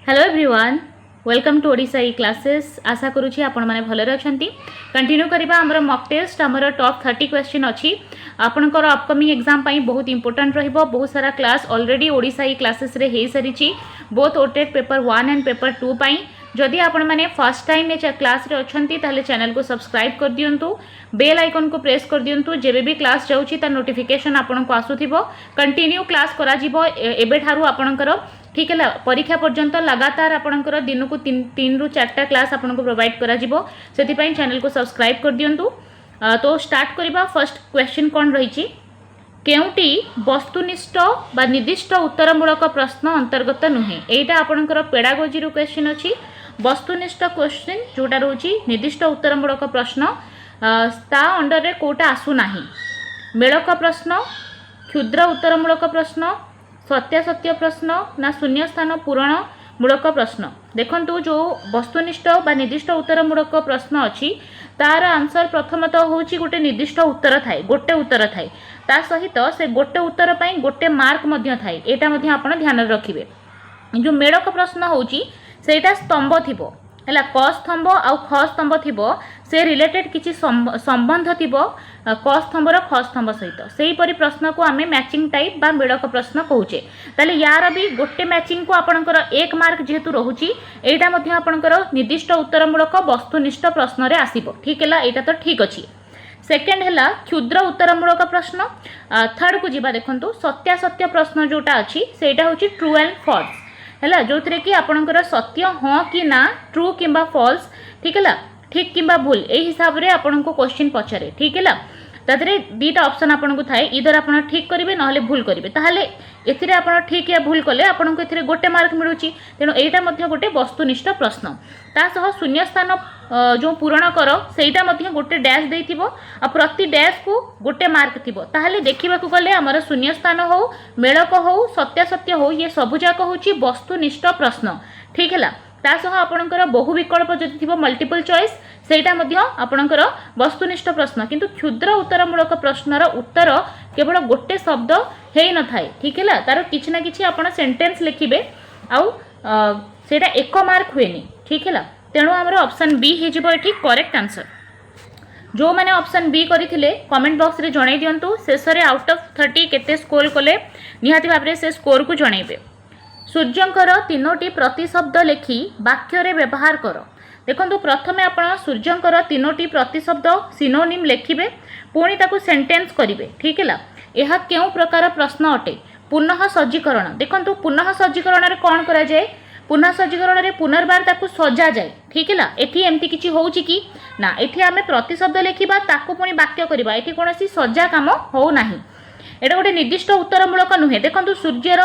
Hello everyone, welcome to Odisha E classes. आशा करुँची आपण मैंने भलरे अच्छा। कंटिन्यू करवा आमर मॉक टेस्ट आमर टॉप 30 क्वेश्चन अच्छी आपंकर अपकमिंग एग्जाम बहुत इंपोर्टेंट रहिबो। बहुत सारा class already Odisha E classes रे हे सारी both OTET paper 1 and paper 2 पाई। जदि आपण मैंने फर्स्ट टाइम ये क्लास रे अच्छी ताले चैनल को सब्सक्राइब कर दिंतु, बेल आइकन को प्रेस कर दिंतु, जेबे भी क्लास जाउची तार नोटिफिकेशन आपन को आसुथिबो। कंटिन्यू क्लास करा जिवो एबे ठारू आपनकर ठीक है परीक्षा पर्यंत लगातार आपनकर दिन को 3 ରୁ 4टा क्लास आपन को प्रोवाइड करा जिवो। सेति चैनल को सब्सक्राइब कर दिंतु। तो स्टार्ट करबा। फर्स्ट क्वेश्चन कौन रही केउटी वस्तुनिष्ठ बा निर्दिष्ट उत्तरमूलक प्रश्न अंतर्गत नुहे। एटा आपनकर पेडागोजी रो क्वेश्चन अछि। वस्तुनिष्ठ क्वेश्चन जोटा रोची निर्दिष्ट उत्तरमूलक प्रश्न ता अंडर रे कोटा आसु नाही। मेलक प्रश्न, क्षुद्र उत्तरमूलक प्रश्न, सत्यासत्य प्रश्न ना शून्य स्थान पूरण मूलक प्रश्न। देखंतु जो वस्तुनिष्ठ बा निर्दिष्ट उत्तरमूलक प्रश्न अछि तार आंसर प्रथमतः होची गोटे निर्दिष्ट उत्तर थाए, गोटे उत्तर थाए। ता सहित से गोटे उत्तर पई गोटे मार्क मध्य थाए। एटा मध्य आपण ध्यान रखिबे। जो मेलक प्रश्न होची सेटा स्तंभ थिबो हला, क स्तंभ आउ ख स्तंभ थिबो, से रिलेटेड किछि संबंध थिबो क स्तंभर ख स्तंभ सहित। सेही परि प्रश्न को आमे मैचिंग टाइप बा मेलक प्रश्न कहूचे। ताले यार भी गोटे मैचिंग को आपनकर 1 मार्क जेहेतु रहूची, एटा मध्य आपनकर निर्दिष्ट उत्तरमूलक वस्तुनिष्ठ प्रश्न रे आसीबो। ठीक हैला, एटा तो ठीक अछि। सेकेंड हैला क्षुद्र उत्तरमूलक प्रश्न। थर्ड को जिबा देखंतु सत्यासत्य प्रश्न जोटा अछि सेटा होची ट्रू एंड फॉल्स हैला, जो थरे कि आपनकर सत्य हाँ कि ना, ट्रू किंबा फॉल्स, ठीक हैला, ठीक किंबा भूल, ए हिसाब रे आपन को क्वेश्चन पचारे। ठीक हैला, तादरे दुईटा ऑप्शन आपन को थाए, इधर आपन ठीक करिवे नहले भूल करिवे। ताहले एथिरे आपन ठीक या भूल कले आपन को एथिरे गोटे मार्क मिलुची। तेनो एटा मध्य गोटे वस्तुनिष्ठ प्रश्न। ता सह शून्य स्थान जो पूरण कर सेटा मध्य गोटे डैश देइथिबो आ प्रति डैश को गोटे मार्क थिबो। ताहले देखिबा को गले हमर शून्य स्थान हो, मेलक हो, सत्यासत्य हो, ये सब जाक होची वस्तुनिष्ठ प्रश्न। ठीक हैला, ता सह आपनकर बहु विकल्प जदि थिबो मल्टीपल चॉइस सेटा मध्य आपनकर वस्तुनिष्ठ प्रश्न। किंतु क्षुद्र उत्तरमूलक प्रश्नर उत्तर केवल गोटे शब्द हेई न थाए। ठीक हैला, तार किछि ना किछि आपण सेंटेंस लिखिबे आउ सेटा 1 मार्क हुएनी। ठीक हैला, तेणु आमर ऑप्शन बी हे जिवो एठी करेक्ट आंसर। जो माने ऑप्शन बी करिथिले कमेंट बॉक्स रे जणाई दियंतु। शेषरे आउट ऑफ 30 केते स्कोर कले निहाती भाबरे से स्कोर को जणाइबे। सूर्यंकर 3टी प्रतिशब्द लेखि वाक्य रे व्यवहार कर। देखंतु प्रथमे आपण सूर्यंकर 3टी प्रतिशब्द सिनोनिम लेखिबे, पुणी ताकू सेंटेंस करिवे। ठीक हैला, एहा केउ प्रकार प्रश्न अटे? पुनः सज्जीकरण। देखंतु पुनः सज्जीकरण रे कोन करा जाय? पुनः सज्जीकरण रे पुनर्बार ताकू सजा जाए। ठीक हैला, एठी एमती किछि होउची कि ना, एठी आमे प्रतिशब्द लेखिबा ताकू पुणी वाक्य करिबा, एठी कोनोसी सजा काम हो नाही। एटा गोटे निर्दिष्ट उत्तरमूलक नुहे। देखंतु सूर्यर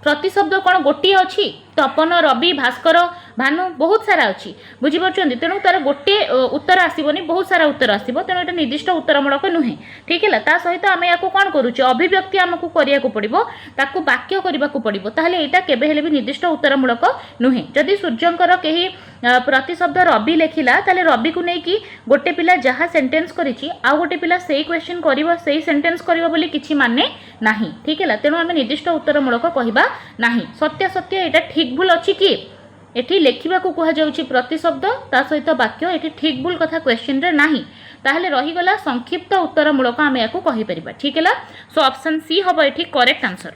प्रतिशब्द कौन गोटे अच्छी? तपन, रवि, भास्कर, भानु बहुत सारा अच्छी, बुझीपार्छन्ति। तेणु तार गोटे उत्तर आसबनी, बहुत सारा उत्तर आसब। तेणु ये निर्दिष्ट उत्तरमूलक नुहे। ठीक है, ता सहित आम या कौन करुचे अभिव्यक्ति आमको करिया पड़ो, ताकू वाक्य करने को पड़ो। ताहले एटा केबे हेले भी निर्दिष्ट उत्तरमूलक नुहे। जदि सूर्यंकर कहीं प्रतिशब्द रवि लेखिला ताले रवि को लेकिन गोटे पिला जहाँ सेंटेंस करिछि आ गोटे पिला सेही क्वेश्चन करिवो, सेही सेंटेंस करिवो बोली किछि माने नाही। ठीक है, तेणु आम निर्दिष्ट उत्तरमूलक कहबा नाही। सत्य सत्य एटा ठीक भूल अच्छी कि एठी लेखिबा को कहा जाउछि प्रतिशब्द ता सहित वाक्य, एठी ठीक भूल कथा क्वेश्चन रे नाही। ताहले रही गला संक्षिप्त उत्तरमूलक आम याकू कहि परिबा। ठीक हैला, सो ऑप्शन सी हबो एठी करेक्ट आंसर।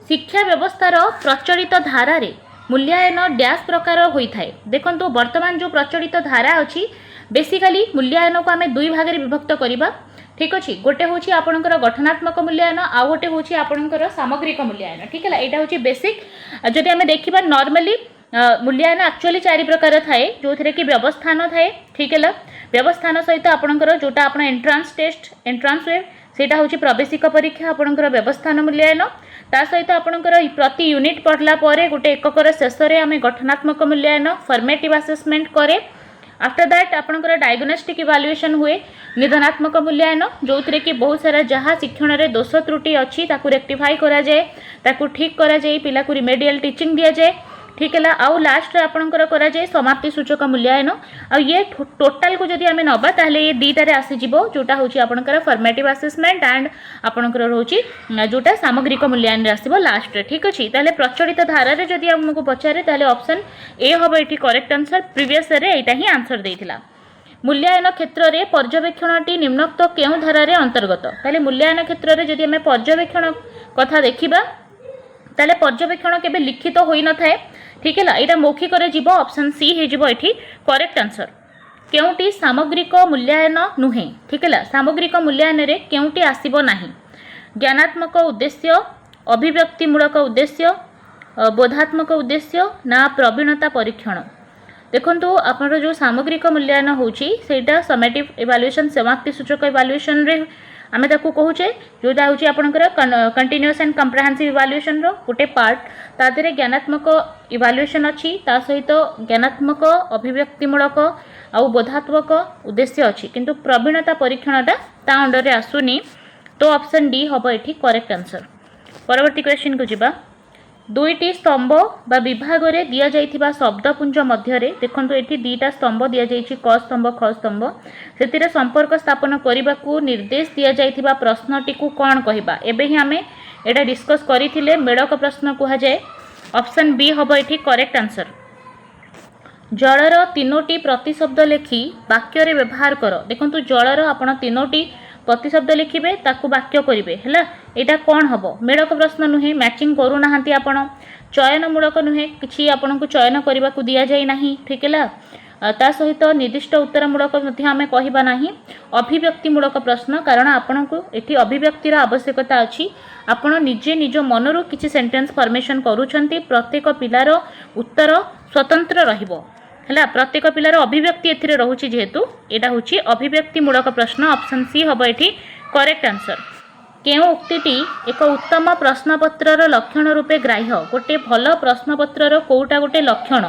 शिक्षा व्यवस्थार प्रचलित धारा रे मूल्यांकन डैश प्रकार होई थाए। देखंतु वर्तमान जो प्रचलित धारा अछि बेसिकली मूल्यांकन को आम 2 भाग रे विभक्त करिबा। ठीक अच्छे, गोटे हूँ आपणकर गठनात्मक मूल्यांकन, आउ गोटे हूँ आपणकर सामग्रिक मूल्यांकन। ठीक है, यहाँ हूँ बेसिक। जदि आम देखा नॉर्मली मूल्यांकन एक्चुअली 4 प्रकार थाए, जो थे कि व्यवस्थान थाए। ठीक है, व्यवस्थान सहित आपणकर जोटा आपण एंट्रांस टेस्ट, एंट्रांस वेब सेटा हूँ प्रवेशिक परीक्षा आपणकर व्यवस्थान मूल्यांकन। ता सहित आपणकर प्रति यूनिट पढ़ला परे गोटे एककर शेष में आम गठनात्मक मूल्यांकन फॉर्मेटिव असेसमेंट करे। आफ्टर दैट आपणकर डायग्नोस्टिक इवैल्यूएशन हुए, निधनात्मक मूल्यांकन, जो थे कि बहुत सारा जहाँ शिक्षण में दोष त्रुटि अच्छी ताकू रेक्टिफाई करा जाए, ताकू ठीक करा जाए, पिला को रिमेडियल टीचिंग दिया जाए। ठीक है आउ लास्ट रे आपणकर करा जाए समाप्ति सूचक मूल्यांकन आ ये टोटाल को जदि आम नबा ताहले ये दुईटारे आसीजिव जोटा होची आपणकर फॉर्मेटिव असेसमेंट एंड आपणकर होची जोटा सामग्रिक मूल्यांकन आसीबो लास्ट रे ठीक अछि ताहले प्रचलित धारा रे जदि हमको पचारे ताहले ऑप्शन ए हबो एठी करेक्ट आंसर प्रीवियस रे एटा ही आंसर देइथिला। मूल्यांकन क्षेत्र में पर्यवेक्षणटी निम्नोक्त केउं धारारे अंतर्गत ताहले मूल्यांकन क्षेत्र में जदि आम पर्यवेक्षण कथा देखिबा ताहले पर्यवेक्षण केबे लिखित होई न थाए ठीक है यहाँ मौखिक जीव ऑप्शन सी हो करेक्ट आंसर। केउंटी सामग्रिक मूल्यांकन नुहे ठीक है सामग्रिक मूल्यांकन रे केउंटी आसीबो नाही ज्ञानात्मक उद्देश्य अभिव्यक्तिमूलक उद्देश्य बोधात्मक उद्देश्य ना प्रवीणता परीक्षण देखंतु आपनर जो सामग्रिक मूल्यांकन होची सेटा समेटिव इवैल्यूएशन समाप्ति सूचक इवैल्यूएशन रे आमे ताकू कहूचे जोटा होची आपनकर कंटीन्यूअस एंड कंप्रिहेंसिव इवैल्यूएशन रो गोटे पार्ट ता देरे ज्ञानात्मक इवैल्यूएशन अछि ता सहित ज्ञानात्मक अभिव्यक्तिमूलक आउ बोधात्मक उद्देश्य अछि किंतु प्रवीणता परीक्षणटा ता अंडर रे आसुनी तो ऑप्शन डी हबो एठी करेक्ट आंसर। परवर्ती क्वेश्चन को जिबा दुईटी स्तंभ बा विभाग रे दिया जाइथिबा शब्दपुंज मध्य रे देखंतु एठी दुईटा स्तंभ दिया जाइछि क स्तंभ ख स्तंभ सेतिरे संपर्क स्थापन करिबाकू निर्देश दिया जाइथिबा प्रश्नटी को कोन कहिबा एबे ही हमें एटा डिस्कस करिथिले मेडक प्रश्न कुहा जाय ऑप्शन बी हबो एठी करेक्ट आंसर। जलर तीनोटी प्रतिशब्द लेखि वाक्य रे व्यवहार कर देखंतु जलर आपण तीनोटी प्रतिशब्द लिखिबे ताकू वाक्य करिवे हैला एटा कोन हबो मेडक प्रश्न नुहे मैचिंग करू नाहंती आपण चयनमूलक नुहे किछि आपन को चयन करबा को दिया जाय नाही ठीक हैला ता सहित निर्दिष्ट उत्तरमूलक मध्ये आमे कहिबा नाही अभिव्यक्तिमूलक प्रश्न कारण आपन को एठी अभिव्यक्तिर आवश्यकता अछि आपण निजे निज मनरु किछि सेंटेंस फॉर्मेशन करूछंती प्रत्येक पिलार उत्तर स्वतंत्र रहिबो हैला प्रत्येक पिलार अभिव्यक्ति एथिरे रहुछि जेहेतु एटा होछि अभिव्यक्तिमूलक प्रश्न ऑप्शन सी हबो एठी करेक्ट आंसर। केउ उक्तिटी एक उत्तम प्रश्नपत्रर लक्षण रूपे ग्राह्य गोटे भल प्रश्नपत्रर कोउटा गोटे लक्षण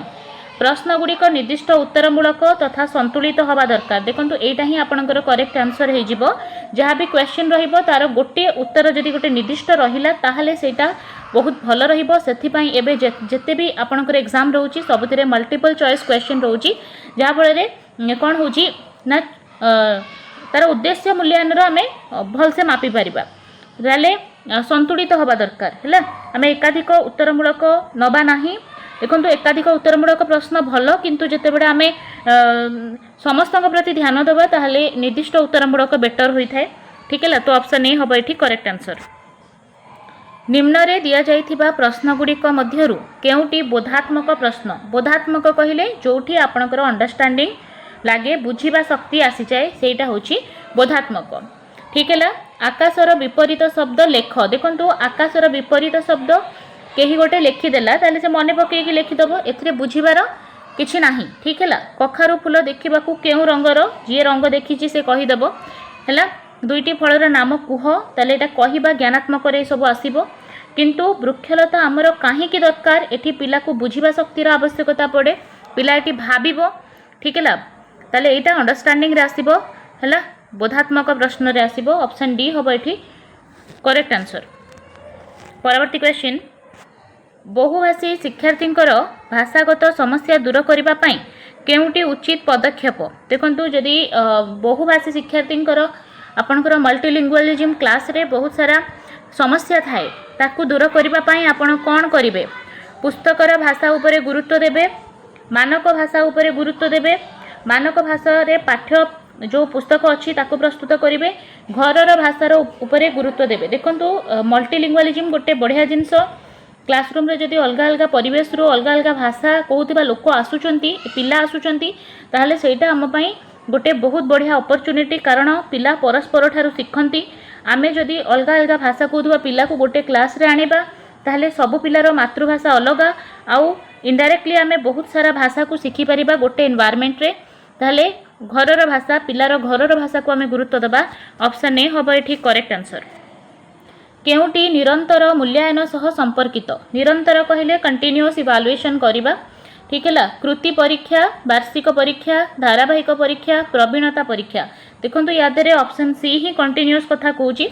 प्रश्न गुड़िक निर्दिष्ट उत्तरमूलक तथा संतुलित हवा दरकार देखंतु एटा ही आपनकर करेक्ट आंसर हे जिवो जहाँ भी क्वेश्चन रहिबो तार गोटे उत्तर जदि गोटे निर्दिष्ट रहिला ताहले सेटा बहुत भल रहिबो सेथि पई एबे जेते भी आपनकर एग्जाम रहउची सबथिरे मल्टीपल चॉइस क्वेश्चन रहउची जहाँ फल रे कोन होउची ना तार उद्देश्य मूल्यांकन आमे भल से मापी परिबा ताले संतुलित हवा दरकार हैला आमे एकाधिक उत्तरमूलक नबा नाही देखो एकाधिक उत्तरमूलक प्रश्न भल किंतु जिते बड़े आम समस्त प्रति ध्यान देवा ताहले निर्दिष्ट उत्तरमूलक बेटर होता है ठीक है तो ऑप्शन ए हम ये करेक्ट आंसर। निम्न रे दिया जाइथिबा प्रश्न गुड़िक मध्यरु केउटी बोधात्मक प्रश्न बोधात्मक कहले जोठी आपणकर अंडरस्टैंडिंग लागे बुझीबा शक्ति आसी जाए सेटा होची बोधात्मक ठीक है। आकाशर विपरीत शब्द लेख देखो आकाशर विपरीत शब्द केही गोटे लिखिदेला ताले से मन पकईकि लिखिदेव एथिरे बुझीबार किछि नाही ठीक है। कखारु फूल देखा केउ रंगर जी रंग देखी से कहीदेव है दुईटी फलर नाम कुह ताले एटा कहिबा ज्ञानात्मक रे सब आसीबो किंतु वृक्षलता आमर काहीकि दरकार एठी पिला को बुझीबा शक्तिर आवश्यकता पड़े पिला एठी भाबिबो ठीक है ताले एटा अंडरस्टैंडिंग रे आसीबो है बोधात्मक प्रश्न रे आसीबो ऑप्शन डी हबो एठी करेक्ट आंसर। परवर्ती क्वेश्चन बहुभाषी शिक्षार्थी भाषागत समस्या दूर करने केउटी उचित पदक्षेप देखंतु जदि बहुभाषी शिक्षार्थी आपणकर मल्टीलिंगुअलिज्म क्लास रे बहुत सारा समस्या थाए ताकू दूर करने आपण कौन करेंगे पुस्तकर भाषा उपरे गुरुत्व देवे मानक भाषा उपरे गुरुत्व देवे मानक भाषा रे पाठ्य जो पुस्तक अच्छी ताकू प्रस्तुत करेंगे घरर भाषार उपरे गुरुत्व देवे देखंतु मल्टीलिंगुअलिज्म गोटे बढ़िया जिनस क्लासरूम रे जदि अलग अलग परिवेश रो अलग अलग भाषा कहूथिबा लोक आसुचंती पिला आसुचंती ताहले सेटा हम पई गोटे बहुत बढ़िया अपॉर्चुनिटी कारण पिला परस्पर ठारू शिखंती आमे जदि अलग अलग भाषा कहूथिबा पिला को गोटे क्लास रे आनिबा ताहले सब पिलार मातृभाषा अलग आउ इनडायरेक्टली आमे बहुत सारा भाषा को शिखि परिबा गोटे एनवायरनमेंट रे ताहले घरर भाषा पिलार घरर भाषा को आमे गुरुत्व देबा ऑप्शन ए हबो एठी करेक्ट आंसर। केउटी निरंतर मूल्यांकन सह संपर्कित निरंतर कहले कंटिन्यूअस इवैल्यूएशन करिबा ठीक है। कृति परीक्षा वार्षिक परीक्षा धारावाहिक परीक्षा प्रवीणता परीक्षा देखंतु यादरे ऑप्शन सी ही कंटिन्यूअस कथा कहूची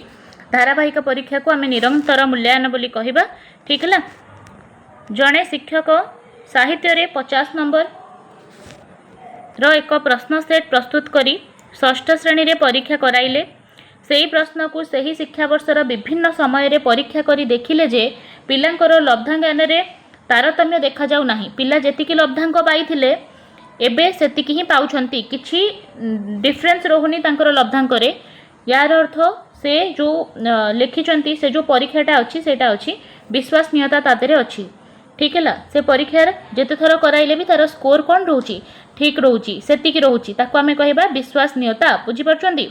धारावाहिक परीक्षा को आमे निरंतर मूल्यांकन बोली कहिबा ठीक है। जड़े शिक्षक साहित्य रे 50 नंबर रो एक प्रश्न सेट प्रस्तुत करी षष्ठ श्रेणी रे परीक्षा कराइले सेही प्रश्न को सही शिक्षा वर्षर विभिन्न समय रे परीक्षा करी देखिले जे पिलांकर लब्धांक ज्ञान रे तारतम्य देखा जाऊ नाही। पिला जेतिकी लब्धांक पाइथिले एबे सेतिकी ही पाउछंती, किछि डिफरेंस रहुनी तांकर लब्धांक रे। यार अर्थ से जो लिखिचंती से जो परीक्षाटा अच्छी सेटा अच्छी विश्वसनीयता तादेरे अच्छी। ठीक है, से परीक्षार जेते थर कराइले भी तार स्कोर कौन रोची ठीक रोची सेतिकी रोची ताको आमे कहबा विश्वसनीयता। बुझी परछंती।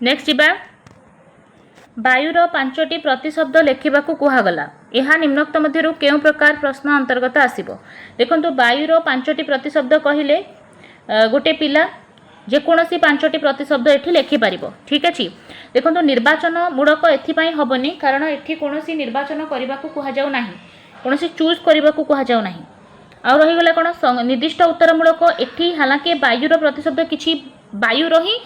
नेक्स्ट जिबा वायुर 5टी प्रतिशब्द लेखिबाकू कुहागला। यह निम्नोक्त मध्यरु केउ प्रकार प्रश्न अंतर्गत आसीबो। देखंतु वायुर 5टी प्रतिशब्द कहिले गोटे पिला जेकोसी 5टी प्रतिशब्द एठी लेखि पारिबो। ठीक अछि। देखंतु निर्वाचन मूलक एथिपाई हबनी कारण एठी कोनोसी निर्वाचन करिबाकू कुहा जाउ नाही, कोनोसी चूज करिबाकू कुहा जाउ नाही। आ रही गला कोन निर्दिष्ट उत्तरमूलक एठी हालांकि वायुर प्रतिशब्द किछि वायु रही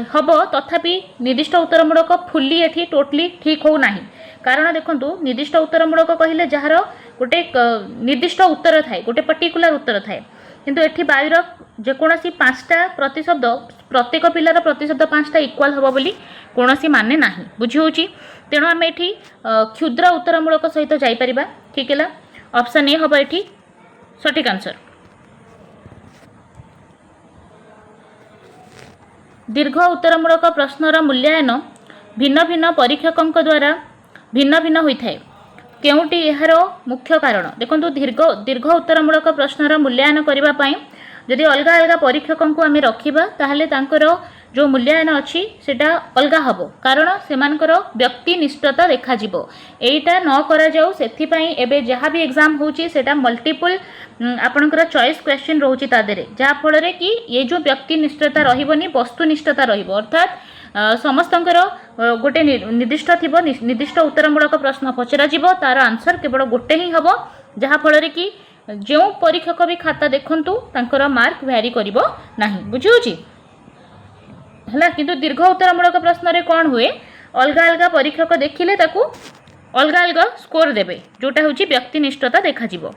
हब तथापि निर्दिष्ट उत्तरमूलक फुल्ली एठी टोटली ठीक हो नाही। कारण देखंतु निर्दिष्ट उत्तरमूलक कहिले जहार गोटे निर्दिष्ट उत्तर थाए, गोटे पर्टिकुलर उत्तर थाए, किंतु एठी वायुर जेकोसी 5टा प्रतिशब्द प्रत्येक पिलार प्रतिशब्द 5टा इक्वाल हबो बोली कोनोसी माने नाही। बुझी होची। तेणु आमे एठी क्षुद्र उत्तरमूलक सहित जाई परिबा। ठीक है, ऑप्शन ए हबो एठी सटीक आंसर। दीर्घ उत्तरमूलक प्रश्नर मूल्यांकन भिन्न भिन्न परीक्षकों द्वारा भिन्न भिन्न होता है। केउटी एहार मुख्य कारण देखो दीर्घ उत्तरमूलक प्रश्नर मूल्यांकन करने जदि अलग अलग परीक्षकों को आम रखा ताहले तांकर जो मूल्यांकन अच्छी सेटा अलग हम कारण से व्यक्तिनिष्ठता देखा एटा न करा जाऊ सेथिपाई एबे जहाँ भी एग्जाम होची सेटा मल्टीपल आपणकर चॉइस क्वेश्चन रोची तादेरे जहाँ फल रे कि ये जो व्यक्तिनिष्ठता रहिबनी वस्तुनिष्ठता रहिबो अर्थात समस्तंकर गोटे निर्दिष्ट थिबो निर्दिष्ट उत्तरमूलक प्रश्न पचरा जिवो तार आंसर केवल गोटे ही हबो जहाँ फल रे कि जो परीक्षक भी खाता देखंतु तांकर मार्क भ्यारी करिवो नाही। बुझियोची हला किंतु दीर्घ उत्तरमूलक प्रश्न रे कोन हुए अलग अलग परीक्षक देखिले ताकू अलग अलग स्कोर देबे जोटा होची व्यक्तिनिष्ठता देखा जिवो।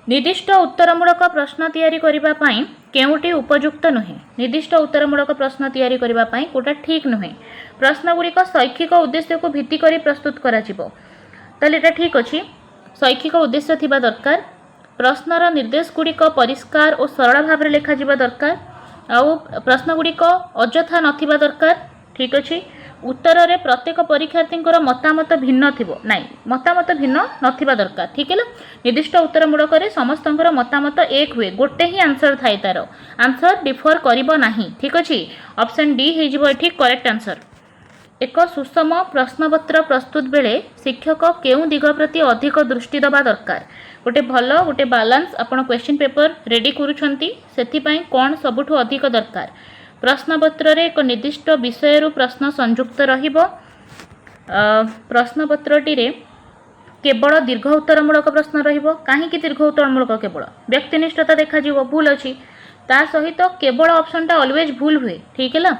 निर्दिष्ट उत्तरमूलक प्रश्न तैयारी करिबा पई केउटी उपयुक्त नुहे। निर्दिष्ट उत्तरमूलक प्रश्न तैयारी करिबा पई कोटा ठीक नुहे। प्रश्न गुड़िक शैक्षिक उद्देश्य को भित्ति करी प्रस्तुत करा जिवो ताले एटा ठीक अछि। शैक्षिक उद्देश्य थिबा दरकार। प्रश्नर निर्देश गुड़िक परिष्कार और सरल भाव लेखा जिबा दरकार। आउ प्रश्न गुड़िक अजथा नथिबा दरकार। ठीक अछि। उत्तर रे प्रत्येक परीक्षार्थी मतामत भिन्न थिबो नाई मतामत भिन्न नथिबा दरकार। ठीक है। निर्दिष्ट उत्तरमूलक रे समस्तंकर मतामत एक हुए गोटे ही आंसर थाए तार आंसर डिफर करिबो नाही। ठीक अछि। ऑप्शन डी हे जिवो एठी करेक्ट आंसर। एक सुषम प्रश्नपत्र प्रस्तुत बेले शिक्षक केउ दिग प्रति अधिक दृष्टि दबा दरकार। गोटे भल गोटे बालांस आपण क्वेश्चन पेपर रेडी करूछंती सेथि पई कोन सबुठु अधिक दरकार। प्रश्नपत्र रे एक निर्दिष्ट विषय प्रश्न संयुक्त रहिबो। प्रश्नपत्रटी रे केवल दीर्घ उत्तरमूलक प्रश्न रहिबो। काहेकि दीर्घ उत्तरमूलक केवल व्यक्तिनिष्ठता देखा जिवो भूल अछि ता सहित केवल ऑप्शनटा ऑलवेज भूल हुए। ठीक है।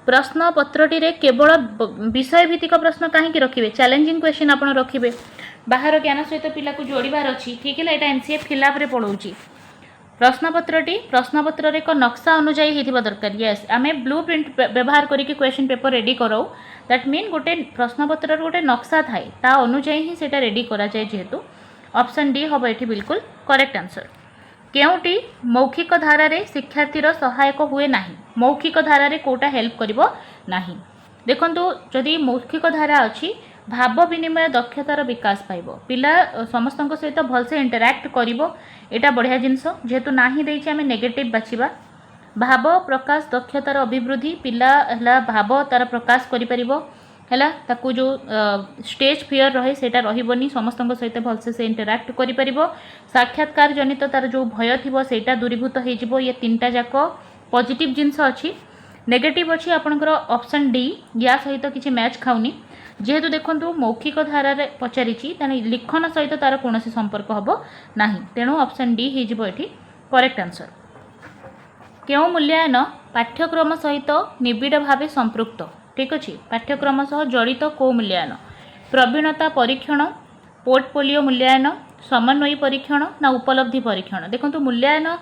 प्रश्नपत्रटी रे केवल विषय भित्तिक प्रश्न काहेकि रखिबे चैलेंजिंग क्वेश्चन आपण रखिबे बाहर ज्ञान सहित पिला को जोड़ीबार अछि। ठीक है। एटा एनसीए फिलअप रे पढौची। प्रश्नपत्रटी प्रश्नपत्र एक नक्शा अनुजाई होइथिबा दरकार। यस आमे ब्लू प्रिंट व्यवहार करिके क्वेश्चन पेपर रेडी कराऊ दैट मीन गोटे प्रश्नपत्र गोटे नक्शा थाए ता अनुजाई ही सेटा रेडी करा जाय जेहेतु ऑप्शन डी हबो एठी बिल्कुल करेक्ट आंसर। केउटी मौखिक धारा रे शिक्षार्थीर सहायक हुए नाही। मौखिक धारा रे कोटा हेल्प करिवो नाही। देखंतु जदि मौखिक धारा अछि भाव विनिमय दक्षतार विकास पाइबो पिला समस्तक सहित भलसे इंटरैक्ट करिवो एटा बढ़िया जिनस जेहेतु नाही देइछि आमे नेगेटिव बाछिबा। भाव प्रकाश दक्षतार अभिवृद्धि पिला हला भाव तार प्रकाश करि परिबो हला ताकू जो स्टेज फियर रहे सेटा रहिबोनी समस्तक सहित भलसे से इंटरैक्ट करि परिबो। साक्षात्कार जनित तार जो भय थिबो सेटा दूरीभूत हे जिवो। ये तीनटा जाक पॉजिटिव जिनस अछि। नेगेटिव अछि आपनकर ऑप्शन डी या सहित किछि मैच खाउनी जेहेतु देखंतु मौखिक धारा रे पचारिछि ताने लिखन सहित तार कोनोसी संपर्क हबो नाही तेणु ऑप्शन डी हे जिवो एठी करेक्ट आंसर। केउ मूल्यांकन पाठ्यक्रम सहित निबिड़ भावे संपृक्त। ठीक अछि। पाठ्यक्रम सह जड़ित को मूल्यांकन प्रवीणता परीक्षण पोर्टफोलियो मूल्यांकन समन्वयी परीक्षण ना उपलब्धि परीक्षण देखो मूल्यांकन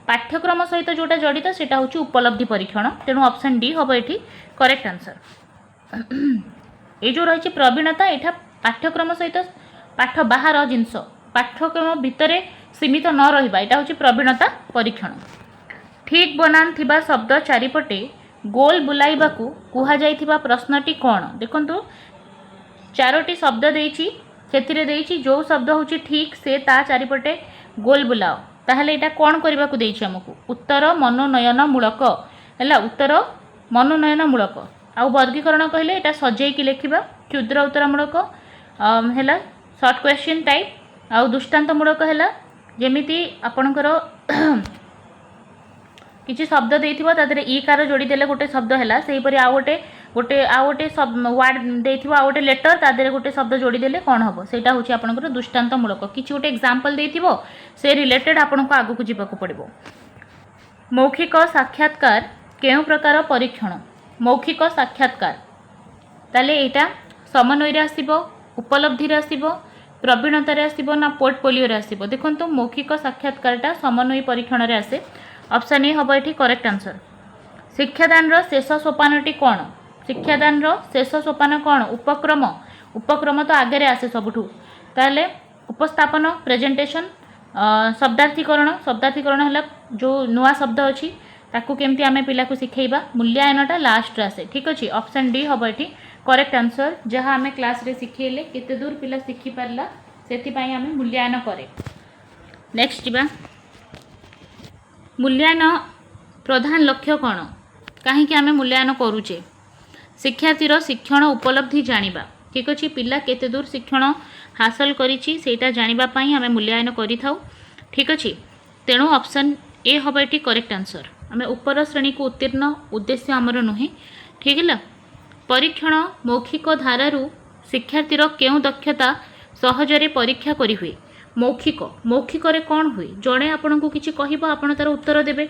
पाठ्यक्रम सहित जोटा जड़ित सेटा हूँ उपलब्धि परीक्षण तेणु ऑप्शन डी हम ये करेक्ट आंसर ये जो रही प्रवीणता यहाँ पाठ्यक्रम सहित पाठ बाहर जिनस पाठ्यक्रम भितर सीमित न रहा यहाँ हूँ प्रवीणता परीक्षण ठीक बनान थिबा शब्द चारिपटे गोल बुलाइबा कुहा जाइथिबा प्रश्नटी कौन देखंतु चारोटी शब्द देइछि सेथिरे देइछि जो शब्द होछि ठीक से ता चारिपटे गोल बुलाओ ताहले एटा कौन करबा को देइछि हमकु उत्तर मनोनयन मूलक हैला उत्तर मनोनयन मूलक आ वर्गीकरण कहले एटा सजेई कि लेखिबा क्षुद्र उत्तरमूलक हैला शॉर्ट क्वेश्चन टाइप आ दृष्टांतमूलक हैला जेमिति आपणकर किसी शब्द देइथिबो तादरे ई कार जोड़ी देले गोटे शब्द हैला सेही परि आ गोटे वर्ड देइथिबो आ गोटे लेटर तादरे गोटे शब्द जोड़ी देले कोन हबो सेटा होछि आपनकर दृष्टांतमूलक किछि गोटे एग्जांपल देइथिबो से रिलेटेड आपनको आगु को जीवाको पड़िबो मौखिक साक्षात्कार केउ प्रकार परीक्षण मौखिक साक्षात्कार ताले एटा समन्वय रे आसीबो उपलब्धि रे आसीबो प्रवीणता रे आसीबो ना पोर्टफोलियो रे आसीबो देखंतु मौखिक साक्षात्कारटा समन्वय परीक्षण रे आसे ऑप्शन ए हम ये करेक्ट आंसर शिक्षादान शेष सोपानटी कौन शिक्षादान शेष सोपान कौन उपक्रम उपक्रम तो आगे आसे सबुठू ताले उपस्थापन प्रेजेंटेशन शब्दार्थीकरण है जो नुआ शब्द अच्छी ताकू केमती आमे पिला को शिखेबा मूल्यांकनटा लास्ट आसे ठीक अच्छे ऑप्शन डी हम ये करेक्ट आंसर जहाँ आमे क्लास रे शिखेले केते दूर पिला शिखि पारला सेति पई आमे मूल्यांकन करे नेक्स्ट जीवा मूल्यांकन प्रधान लक्ष्य कौन कहीं आम मूल्यांकन करुचे शिक्षार्थीर शिक्षण उपलब्धि जानिबा ठीक अच्छे पिला केते दूर शिक्षण हासिल करिछि सेटा जानिबा पई आम मूल्यांकन करि थाउ ठीक अच्छे तेणु ऑप्शन ए हम ये करेक्ट आंसर आम उपर श्रेणी को उत्तीर्ण उद्देश्य आमर नुहे ठीक है परीक्षण मौखिक धारारू शिक्षार्थीर केउ दक्षता सहजरे परीक्षा करि हुए मौखिक मौखिक रे कौन हुए जड़े आपण को किसी कह आपण तार उत्तर देवे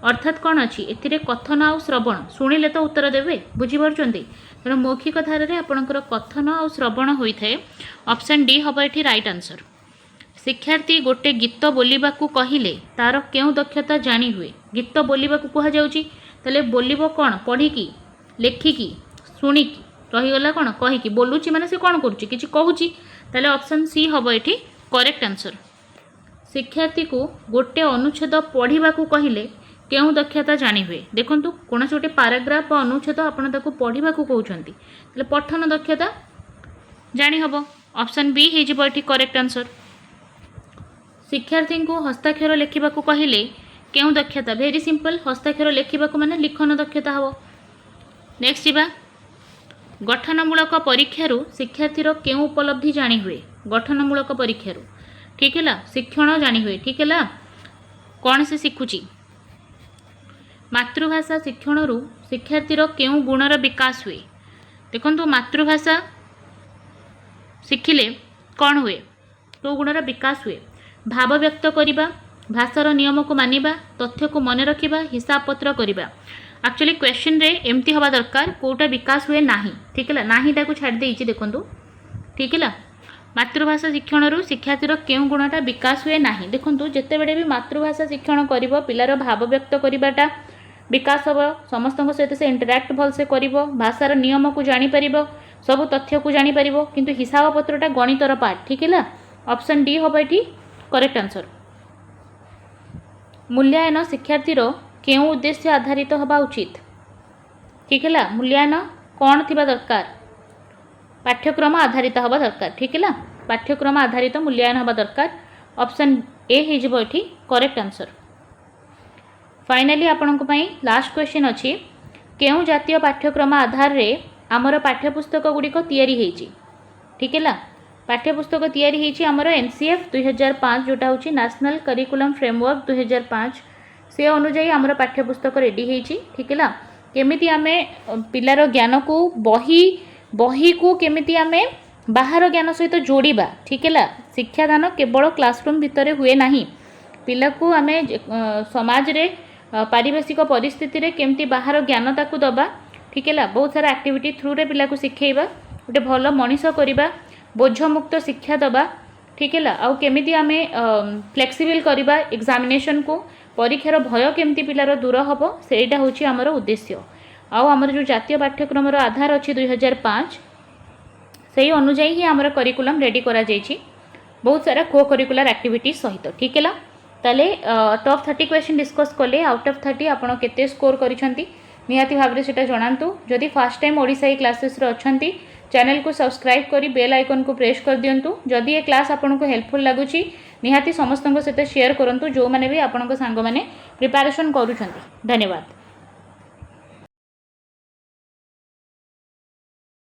अर्थात कौन अच्छी एथिरे कथन आ श्रवण शुणिले तो उत्तर देवे बुझीपार्चंती तेणु मौखिक धारा रे आपणकर कथन आ श्रवण होइथाए ऑप्शन डी हम ये राइट आंसर शिक्षार्थी गोटे गीत बोलिबाकू कहिले तार केउ दक्षता जानी हुए गीत बोलिबाकू कहा जाउची तले बोलिबो कौन पढ़िकी लेखिकी शुणिकी रहीगला कौन कहीकि बोलुची माने से कौन करुची किछि कहूची तले ऑप्शन सी हम ये करेक्ट आंसर शिक्षार्थी को गोटे अनुच्छेद पढ़ा कहले केउ दक्षता जानी हुए देखो कौन गोटे पाराग्राफ अनुच्छेद आपड़ ताको पढ़ा कहते पठन दक्षता जानी हम ऑप्शन बी हो करेक्ट आंसर शिक्षार्थी को हस्ताक्षर लेखा कहले केउ दक्षता भेरी सिंपल हस्ताक्षर लेखा माने लिखन दक्षता हम नेक्स्ट जीवा गठनमूलक परीक्षारू शिक्षार्थीर केउ उपलब्धि जानी हुए गठनमूलक परीक्षारू ठीक है शिक्षण जानी हुए ठीक है कौन से शिखुची मातृभाषा शिक्षणरू शिक्षार्थीर केउ गुणर विकास हुए देखो मातृभाषा शिखिले कौन हुए तो गुणर विकास हुए भाव व्यक्त करिबा भाषार नियम को मानिबा तथ्य को मन रखिबा हिसाब पत्र करिबा एक्चुअली क्वेश्चन रे एमती हवा दरकार कोटा विकास हुए नाही ठीक है नाही टाको छाड़ देइछि देखंतु ठीक है मातृभाषा शिक्षणरू शिक्षार्थीर केउ गुणटा विकास हुए नाही देखंतु जेते बेले भी मातृभाषा शिक्षण करिवो पिलार भाव व्यक्त करिबाटा विकास हम समस्त सहित से इंटराक्ट भल से करिवो भाषार नियम को जानी परिबो सब तथ्य को जानी परिबो किंतु हिसाब पत्रटा गणितर पार्ट ठीक है ऑप्शन डी हम ये करेक्ट आंसर मूल्यांकन शिक्षार्थीर केउ उद्देश्य आधारित हवा उचित ठीक है मूल्यांकन कौन थिबा दरकार पाठ्यक्रम आधारित हवा दरकार ठीक है पाठ्यक्रम आधारित मूल्यांकन हवा दरकार ऑप्शन ए हो ये करेक्ट आंसर फाइनली आपण लास्ट क्वेश्चन अच्छी केउ जातीय पाठ्यक्रम आधार रे आमर पाठ्यपुस्तक गुड़िक तैयारी होइछि ठीक है पाठ्यपुस्तक तैयारी होइछि आमर एनसीएफ 2005 जोटा होछि नेशनल करिकुलम फ्रेमवर्क 2005 से अनुजाई आमर पाठ्यपुस्तक रेडी होइछि ठीक है केमिति आमे पिलार ज्ञान को बही को केमिति आमे बाहर ज्ञान सहित जोड़िबा ठीक है शिक्षादान केवल क्लासरूम भितर हुए नाही पिला को आमे समाज रे पारिभाषिक परिस्थिति रे केमती बाहर ज्ञान ताकू दबा ठीक है बहुत सारा एक्टिविटी थ्रू रे पिला को शिखेबा गोटे भल मनीष करवा बोझमुक्त शिक्षा दबा ठीक है आउ केमिति आमे फ्लेक्सिबल करबा एग्जामिनेशन को परीक्षार भय केमती पिलार दूर हम सेटा हूँ आमर उद्देश्य आउ आमर जो जातीय पाठ्यक्रम आधार अच्छी 2005 से अनुजाई ही आमर करिकुलम रेडी करा जाइछि बहुत सारा को करिकुलर एक्टिविटी सहित ठीक है ताले टॉप 30 क्वेश्चन डिस्कस कले आउट ऑफ 30 आपण केते स्कोर करिसंती निहाती भाबरे सेटा जणांतु जदि फर्स्ट टाइम ओडिसा ई क्लासेस रो अछंती चैनल को सब्सक्राइब करी बेल आइकन को प्रेस कर दियंतु जदि ये क्लास आपन को हेल्पफुल लागुची निहाती समस्त को सहित शेयर करंतु जो माने भी आपन को सांग माने प्रिपरेशन करूछंती धन्यवाद।